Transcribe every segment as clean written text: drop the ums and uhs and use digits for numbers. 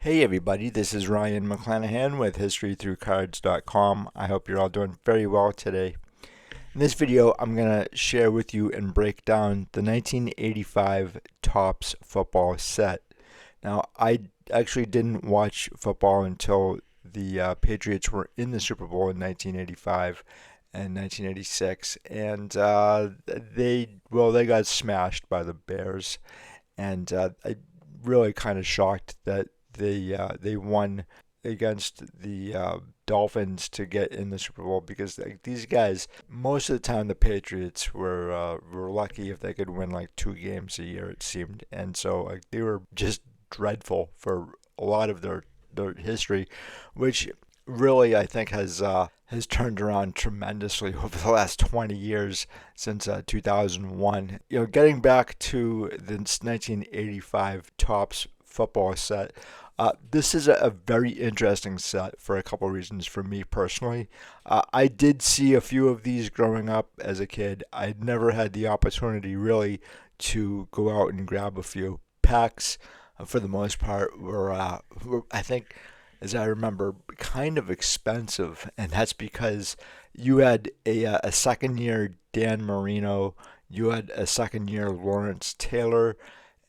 Hey everybody, this is Ryan McClanahan with HistoryThroughCards.com. I hope you're all doing very well today. In this video, I'm going to share with you and break down the 1985 Topps football set. Now, I actually didn't watch football until the Patriots were in the Super Bowl in 1985 and 1986, and they got smashed by the Bears, and I really kind of shocked that they won against the Dolphins to get in the Super Bowl because like these guys, most of the time the Patriots were lucky if they could win like 2 games a year it seemed, and so like they were just dreadful for a lot of their history, which really I think has turned around tremendously over the last 20 years since 2001. You know, getting back to this 1985 Topps football set, this is a very interesting set for a couple of reasons for me personally. I did see a few of these growing up as a kid. I never had the opportunity really to go out and grab a few packs. For the most part, were I think, as I remember, kind of expensive, and that's because you had a second year Dan Marino, you had a second year Lawrence Taylor,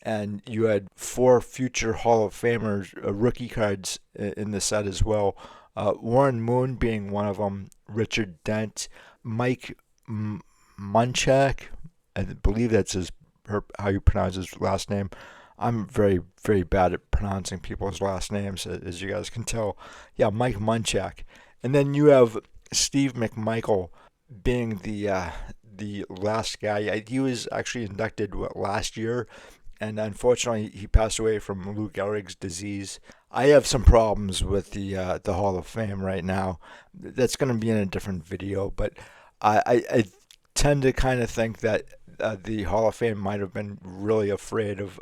and you had four future Hall of Famers rookie cards in the set as well. Warren Moon being one of them, Richard Dent, Mike Munchak, I believe that's how you pronounce his last name. I'm very, very bad at pronouncing people's last names, as you guys can tell. Yeah, Mike Munchak. And then you have Steve McMichael being the last guy. He was actually inducted last year, and unfortunately he passed away from Lou Gehrig's disease. I have some problems with the Hall of Fame right now. That's going to be in a different video, but I tend to kind of think that the Hall of Fame might have been really afraid of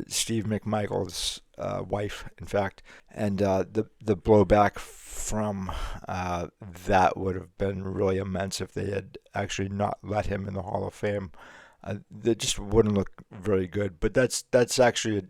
Steve McMichael's wife, in fact, and the blowback from that would have been really immense if they had actually not let him in the Hall of Fame. That just wouldn't look very good. But that's actually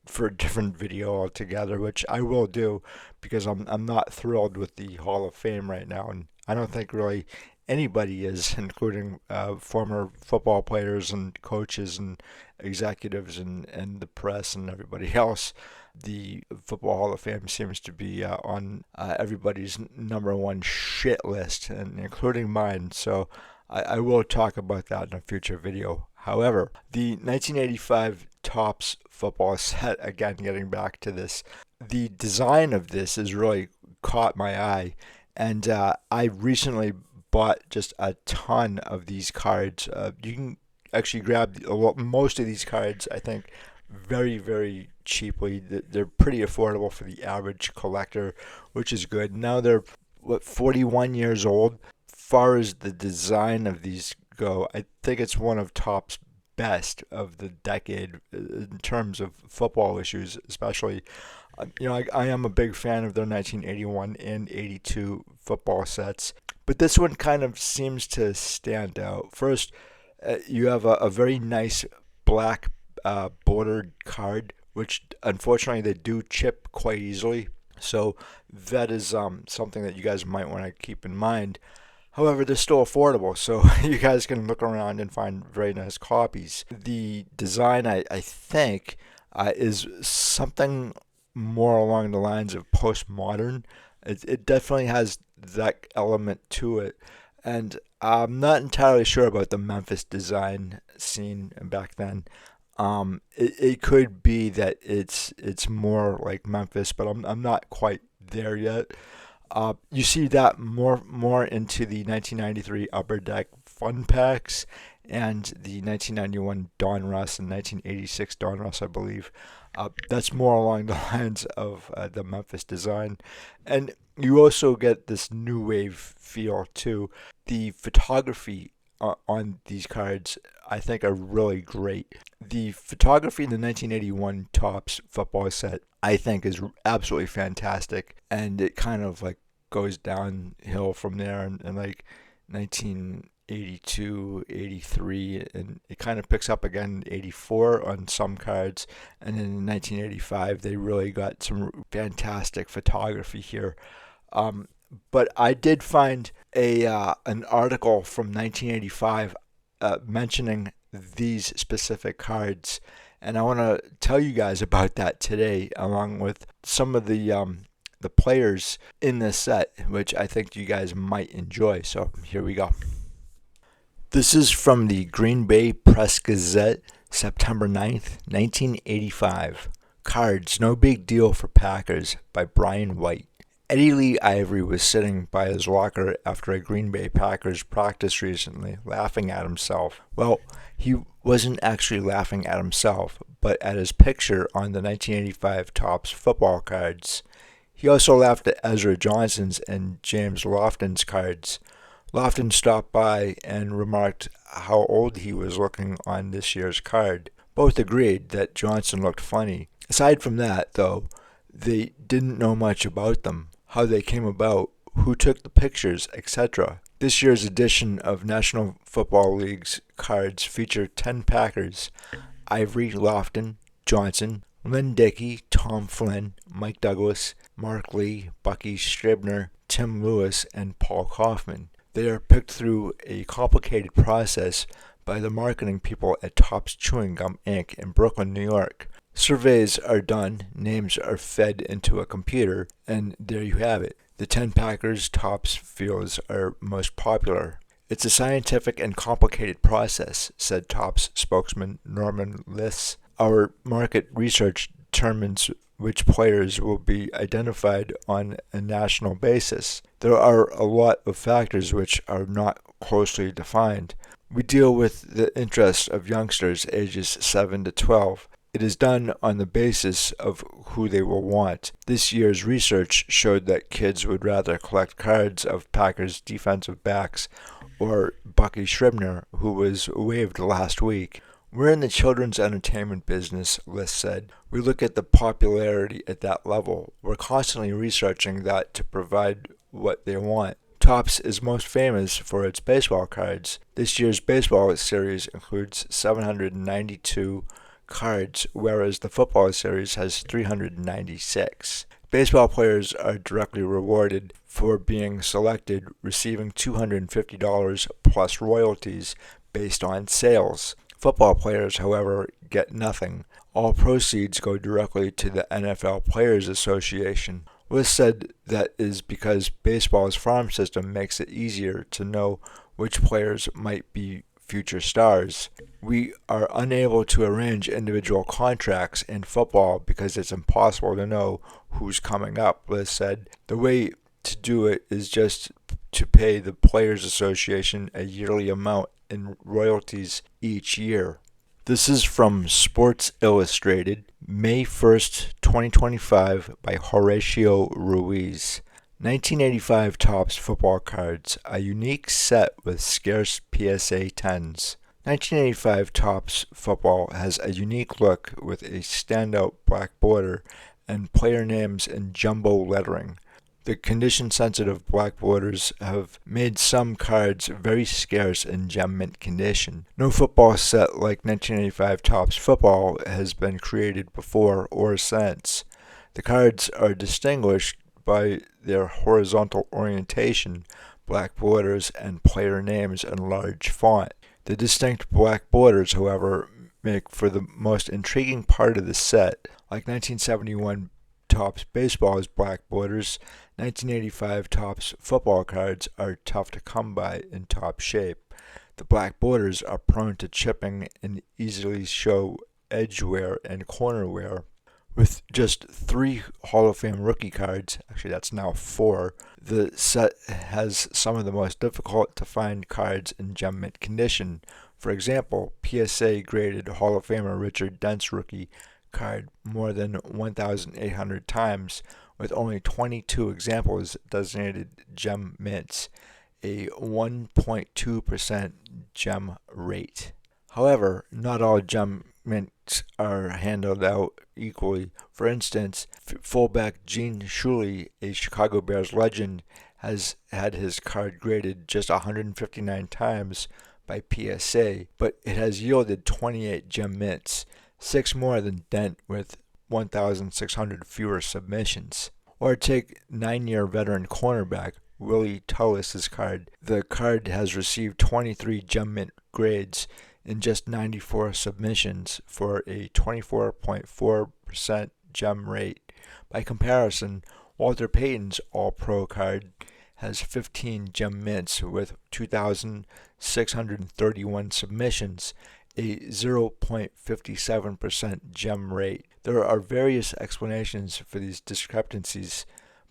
for a different video altogether, which I will do because I'm not thrilled with the Hall of Fame right now, and I don't think really anybody is, including former football players and coaches and executives and the press and everybody else. The Football Hall of Fame seems to be on everybody's number one shit list, and including mine. So I will talk about that in a future video. However, the 1985 Topps football set, again, getting back to this, the design of this has really caught my eye. And I recently bought just a ton of these cards. You can actually grab most of these cards, I think, very, very cheaply. They're pretty affordable for the average collector, which is good. Now they're, 41 years old. Far as the design of these go, I think it's one of Topps' best of the decade in terms of football issues, especially. I am a big fan of their 1981 and 82 football sets, but this one kind of seems to stand out. First, you have a very nice black bordered card, which unfortunately they do chip quite easily. So that is something that you guys might want to keep in mind. However, they're still affordable, so you guys can look around and find very nice copies. The design, I think, is something more along the lines of postmodern. It definitely has that element to it, and I'm not entirely sure about the Memphis design scene back then. It could be that it's more like Memphis, but I'm not quite there yet. You see that more into the 1993 Upper Deck Fun Packs and the 1991 Donruss and 1986 Donruss, I believe. That's more along the lines of the Memphis design. And you also get this new wave feel too. The photography on these cards, I think, are really great. The photography in the 1981 Topps football set, I think, is absolutely fantastic, and it kind of like goes downhill from there. And like 82, 83, and it kind of picks up again in 84 on some cards. And then in 1985, they really got some fantastic photography here. But I did find an article from 1985 mentioning these specific cards, and I want to tell you guys about that today, along with some of the players in this set, which I think you guys might enjoy. So here we go. This is from the Green Bay Press Gazette, September 9th, 1985. Cards, No Big Deal for Packers by Brian White. Eddie Lee Ivory was sitting by his locker after a Green Bay Packers practice recently, laughing at himself. Well, he wasn't actually laughing at himself, but at his picture on the 1985 Topps football cards. He also laughed at Ezra Johnson's and James Lofton's cards. Lofton stopped by and remarked how old he was looking on this year's card. Both agreed that Johnson looked funny. Aside from that, though, they didn't know much about them, how they came about, who took the pictures, etc. This year's edition of National Football League's cards feature 10 Packers: Ivory, Lofton, Johnson, Lynn Dickey, Tom Flynn, Mike Douglas, Mark Lee, Bucky Scribner, Tim Lewis, and Paul Kaufman. They are picked through a complicated process by the marketing people at Topps Chewing Gum Inc. in Brooklyn, New York. Surveys are done, names are fed into a computer, and there you have it. The 10 Packers Topps feels are most popular. It's a scientific and complicated process, said Topps spokesman Norman Liss. Our market research determines which players will be identified on a national basis. There are a lot of factors which are not closely defined. We deal with the interests of youngsters ages 7 to 12. It is done on the basis of who they will want. This year's research showed that kids would rather collect cards of Packers defensive backs or Bucky Scribner, who was waived last week. We're in the children's entertainment business, Liss said. We look at the popularity at that level. We're constantly researching that to provide what they want. Topps is most famous for its baseball cards. This year's baseball series includes 792 cards, whereas the football series has 396. Baseball players are directly rewarded for being selected, receiving $250 plus royalties based on sales. Football players, however, get nothing. All proceeds go directly to the NFL Players Association. Liss said that is because baseball's farm system makes it easier to know which players might be future stars. We are unable to arrange individual contracts in football because it's impossible to know who's coming up, Liss said. The way to do it is just to pay the Players Association a yearly amount in royalties each year. This is from Sports Illustrated, May 1st, 2025, by Horatio Ruiz. 1985 Topps football cards, a unique set with scarce PSA 10s. 1985 Topps football has a unique look with a standout black border and player names in jumbo lettering. The condition-sensitive black borders have made some cards very scarce in gem mint condition. No football set like 1985 Topps football has been created before or since. The cards are distinguished by their horizontal orientation, black borders, and player names in large font. The distinct black borders, however, make for the most intriguing part of the set. Like 1971 Topps baseball's black borders, 1985 Topps football cards are tough to come by in top shape. The black borders are prone to chipping and easily show edge wear and corner wear. With just 3 Hall of Fame rookie cards, actually that's now 4, the set has some of the most difficult to find cards in gem mint condition. For example, PSA graded Hall of Famer Richard Dent's rookie card more than 1,800 times, with only 22 examples designated gem mints, a 1.2% gem rate. However, not all gem mints are handled out equally. For instance, fullback Gene Shuley, a Chicago Bears legend, has had his card graded just 159 times by PSA, but it has yielded 28 gem mints, 6 more than Dent with 1,600 fewer submissions. Or take 9-year veteran cornerback Willie Tullis's card. The card has received 23 gem mint grades in just 94 submissions for a 24.4% gem rate. By comparison, Walter Payton's All-Pro card has 15 gem mints with 2,631 submissions, a 0.57% gem rate. There are various explanations for these discrepancies,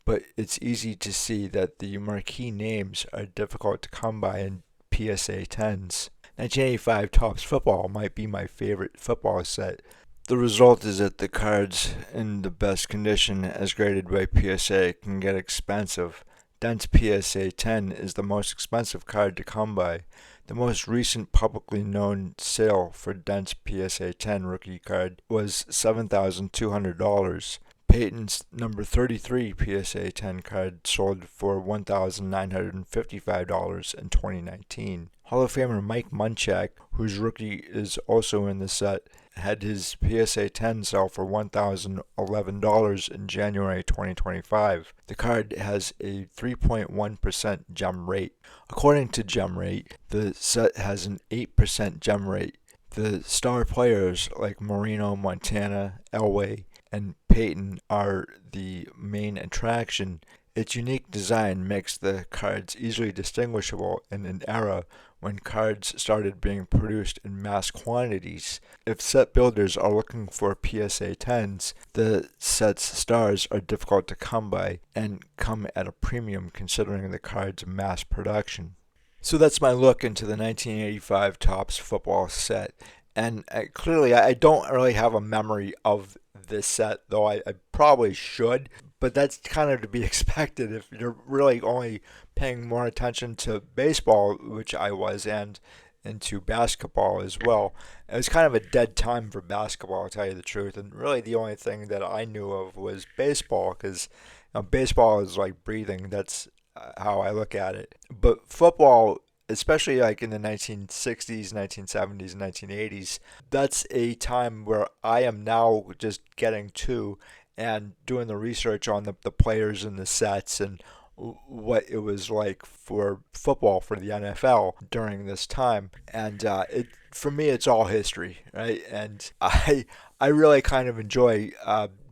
but it's easy to see that the marquee names are difficult to come by in PSA 10s. 1985 Topps Football might be my favorite football set. The result is that the cards in the best condition as graded by PSA can get expensive. Dent's PSA 10 is the most expensive card to come by. The most recent publicly known sale for Dent's PSA 10 rookie card was $7,200. Payton's number 33 PSA 10 card sold for $1,955 in 2019. Hall of Famer Mike Munchak, whose rookie is also in the set, had his PSA 10 sell for $1,011 in January 2025. The card has a 3.1% gem rate. According to Gem Rate, the set has an 8% gem rate. The star players like Marino, Montana, Elway, and Payton are the main attraction. Its unique design makes the cards easily distinguishable in an era when cards started being produced in mass quantities. If set builders are looking for PSA 10s, the set's stars are difficult to come by and come at a premium considering the card's mass production. So that's my look into the 1985 Topps football set. And clearly I don't really have a memory of this set, though I probably should. But that's kind of to be expected if you're really only paying more attention to baseball, which I was, and into basketball as well. It was kind of a dead time for basketball, to tell you the truth. And really the only thing that I knew of was baseball, because baseball is like breathing. That's how I look at it. But football, especially like in the 1960s, 1970s, 1980s, that's a time where I am now just getting to and doing the research on the players and the sets and what it was like for football for the NFL during this time. And for me, it's all history, right? And I really kind of enjoy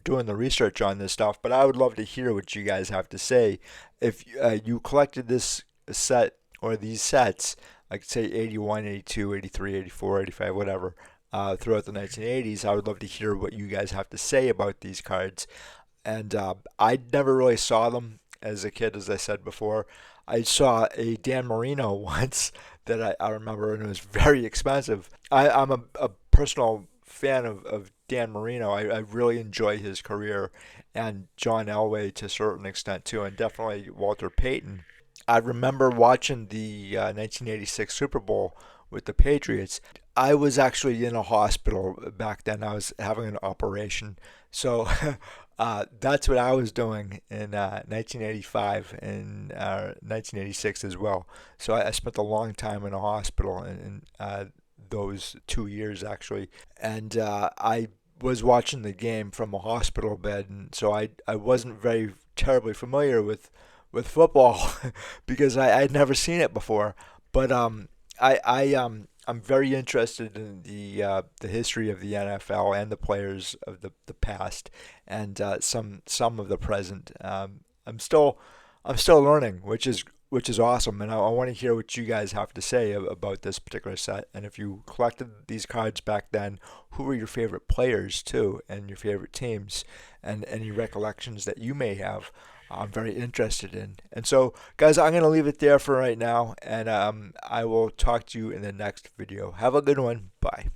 doing the research on this stuff, but I would love to hear what you guys have to say. If you collected this set or these sets, like say 81, 82, 83, 84, 85, whatever, throughout the 1980s, I would love to hear what you guys have to say about these cards. And I never really saw them as a kid, as I said before. I saw a Dan Marino once that I remember, and it was very expensive. I'm a personal fan of Dan Marino. I really enjoy his career, and John Elway to a certain extent too, and definitely Walter Payton. I remember watching the 1986 Super Bowl with the Patriots. I was actually in a hospital back then. I was having an operation. So that's what I was doing in 1985 and 1986 as well. So I spent a long time in a hospital in those 2 years actually. And I was watching the game from a hospital bed. And so I wasn't very terribly familiar with football because I had never seen it before. But I'm very interested in the history of the NFL and the players of the past and some of the present. I'm still learning, which is awesome, and I want to hear what you guys have to say about this particular set. And if you collected these cards back then, who were your favorite players too, and your favorite teams, and any recollections that you may have. I'm very interested in. And so, guys, I'm going to leave it there for right now, and I will talk to you in the next video. Have a good one. Bye.